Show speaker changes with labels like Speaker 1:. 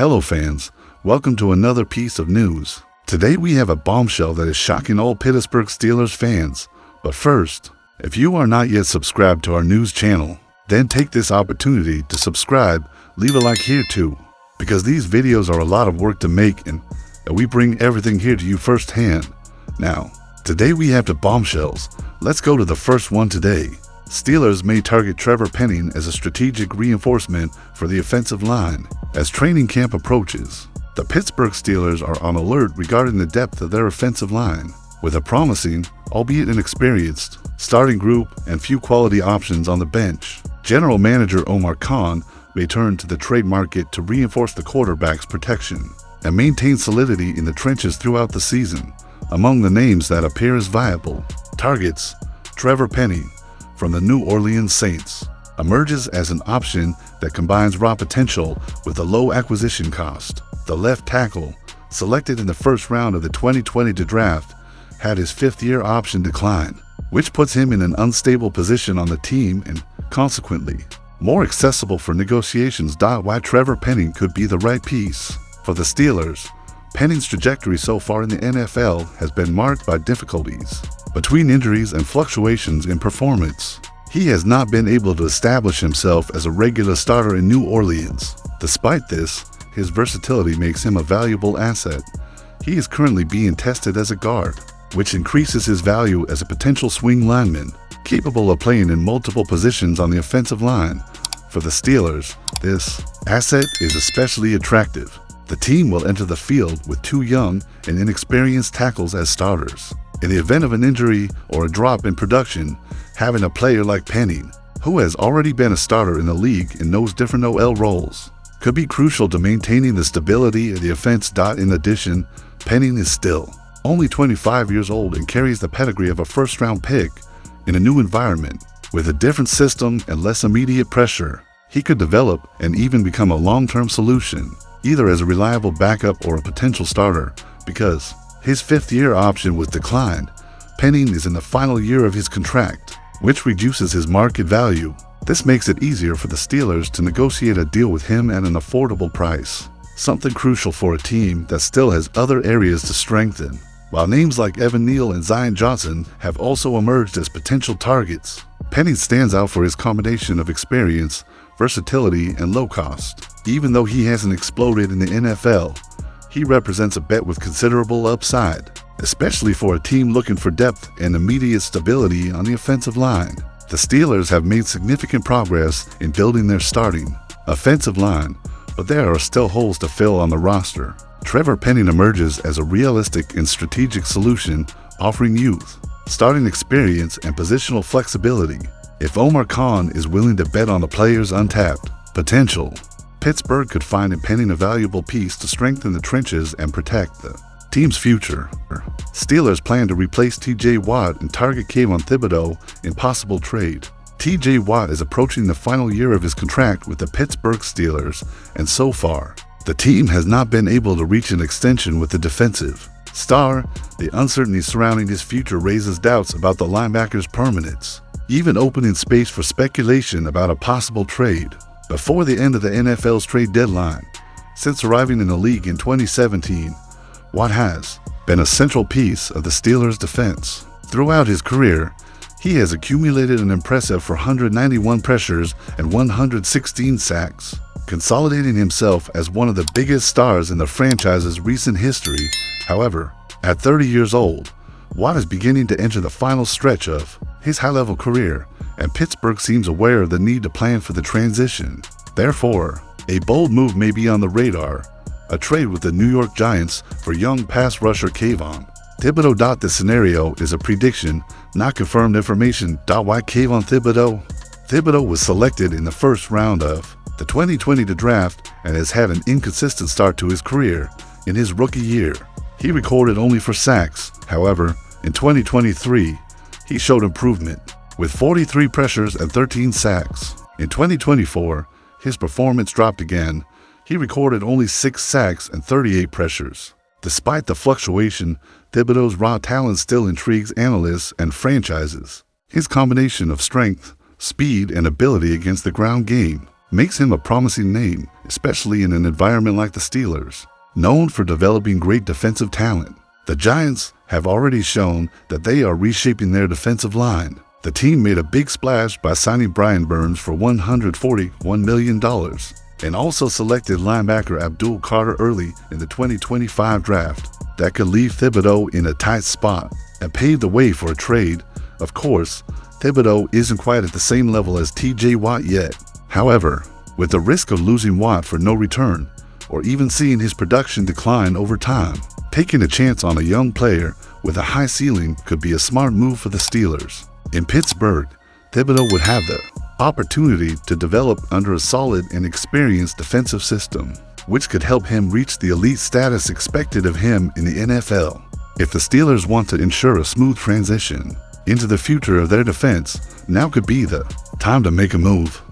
Speaker 1: Hello fans, welcome to another piece of news. Today we have a bombshell that is shocking all Pittsburgh Steelers fans. But first, if you are not yet subscribed to our news channel, then take this opportunity to subscribe, leave a like here too, because these videos are a lot of work to make and we bring everything here to you firsthand. Now, today we have the bombshells. Let's go to the first one today. Steelers may target Trevor Penning as a strategic reinforcement for the offensive line. As training camp approaches, the Pittsburgh Steelers are on alert regarding the depth of their offensive line, with a promising, albeit inexperienced, starting group and few quality options on the bench. General Manager Omar Khan may turn to the trade market to reinforce the quarterback's protection and maintain solidity in the trenches throughout the season. Among the names that appear as viable targets, Trevor Penning from the New Orleans Saints emerges as an option that combines raw potential with a low acquisition cost. The left tackle, selected in the first round of the 2020 draft, had his fifth-year option decline, which puts him in an unstable position on the team and, consequently, more accessible for negotiations. Why Trevor Penning could be the right piece for the Steelers. Penning's trajectory so far in the NFL has been marked by difficulties. Between injuries and fluctuations in performance, he has not been able to establish himself as a regular starter in New Orleans. Despite this, his versatility makes him a valuable asset. He is currently being tested as a guard, which increases his value as a potential swing lineman, capable of playing in multiple positions on the offensive line. For the Steelers, this asset is especially attractive. The team will enter the field with two young and inexperienced tackles as starters. In the event of an injury or a drop in production, having a player like Penning, who has already been a starter in the league and knows different OL roles, could be crucial to maintaining the stability of the offense. In addition, Penning is still only 25 years old and carries the pedigree of a first-round pick. In a new environment, with a different system and less immediate pressure, he could develop and even become a long-term solution, either as a reliable backup or a potential starter. Because his fifth-year option was declined, Penning is in the final year of his contract, which reduces his market value. This makes it easier for the Steelers to negotiate a deal with him at an affordable price, something crucial for a team that still has other areas to strengthen. While names like Evan Neal and Zion Johnson have also emerged as potential targets, Penning stands out for his combination of experience, versatility, and low cost. Even though he hasn't exploded in the NFL, he represents a bet with considerable upside, especially for a team looking for depth and immediate stability on the offensive line. The Steelers have made significant progress in building their starting offensive line, but there are still holes to fill on the roster. Trevor Penning emerges as a realistic and strategic solution, offering youth, starting experience, and positional flexibility. If Omar Khan is willing to bet on the player's untapped potential, Pittsburgh could find in Penning a valuable piece to strengthen the trenches and protect the team's future. Steelers plan to replace T.J. Watt and target Kayvon Thibodeaux in possible trade. T.J. Watt is approaching the final year of his contract with the Pittsburgh Steelers, and so far, the team has not been able to reach an extension with the defensive star. The uncertainty surrounding his future raises doubts about the linebacker's permanence, even opening space for speculation about a possible trade before the end of the NFL's trade deadline. Since arriving in the league in 2017, Watt has been a central piece of the Steelers' defense. Throughout his career, he has accumulated an impressive 491 pressures and 116 sacks, consolidating himself as one of the biggest stars in the franchise's recent history. However, at 30 years old, Watt is beginning to enter the final stretch of his high-level career, and Pittsburgh seems aware of the need to plan for the transition. Therefore, a bold move may be on the radar: a trade with the New York Giants for young pass rusher Kayvon Thibodeaux. This scenario is a prediction, not confirmed information. Why Kayvon Thibodeaux? Thibodeaux was selected in the first round of the 2020 draft and has had an inconsistent start to his career. In his rookie year, he recorded only 4 sacks. However, in 2023, he showed improvement, with 43 pressures and 13 sacks. In 2024, his performance dropped again. He recorded only 6 sacks and 38 pressures. Despite the fluctuation, Thibodeaux's raw talent still intrigues analysts and franchises. His combination of strength, speed, and ability against the ground game makes him a promising name, especially in an environment like the Steelers, known for developing great defensive talent. The Giants have already shown that they are reshaping their defensive line. The team made a big splash by signing Brian Burns for $141 million and also selected linebacker Abdul Carter early in the 2025 draft. That could leave Thibodeau in a tight spot and pave the way for a trade. Of course, Thibodeau isn't quite at the same level as TJ Watt yet. However, with the risk of losing Watt for no return, or even seeing his production decline over time, taking a chance on a young player with a high ceiling could be a smart move for the Steelers. In Pittsburgh, Thibodeau would have the opportunity to develop under a solid and experienced defensive system, which could help him reach the elite status expected of him in the NFL. If the Steelers want to ensure a smooth transition into the future of their defense, now could be the time to make a move.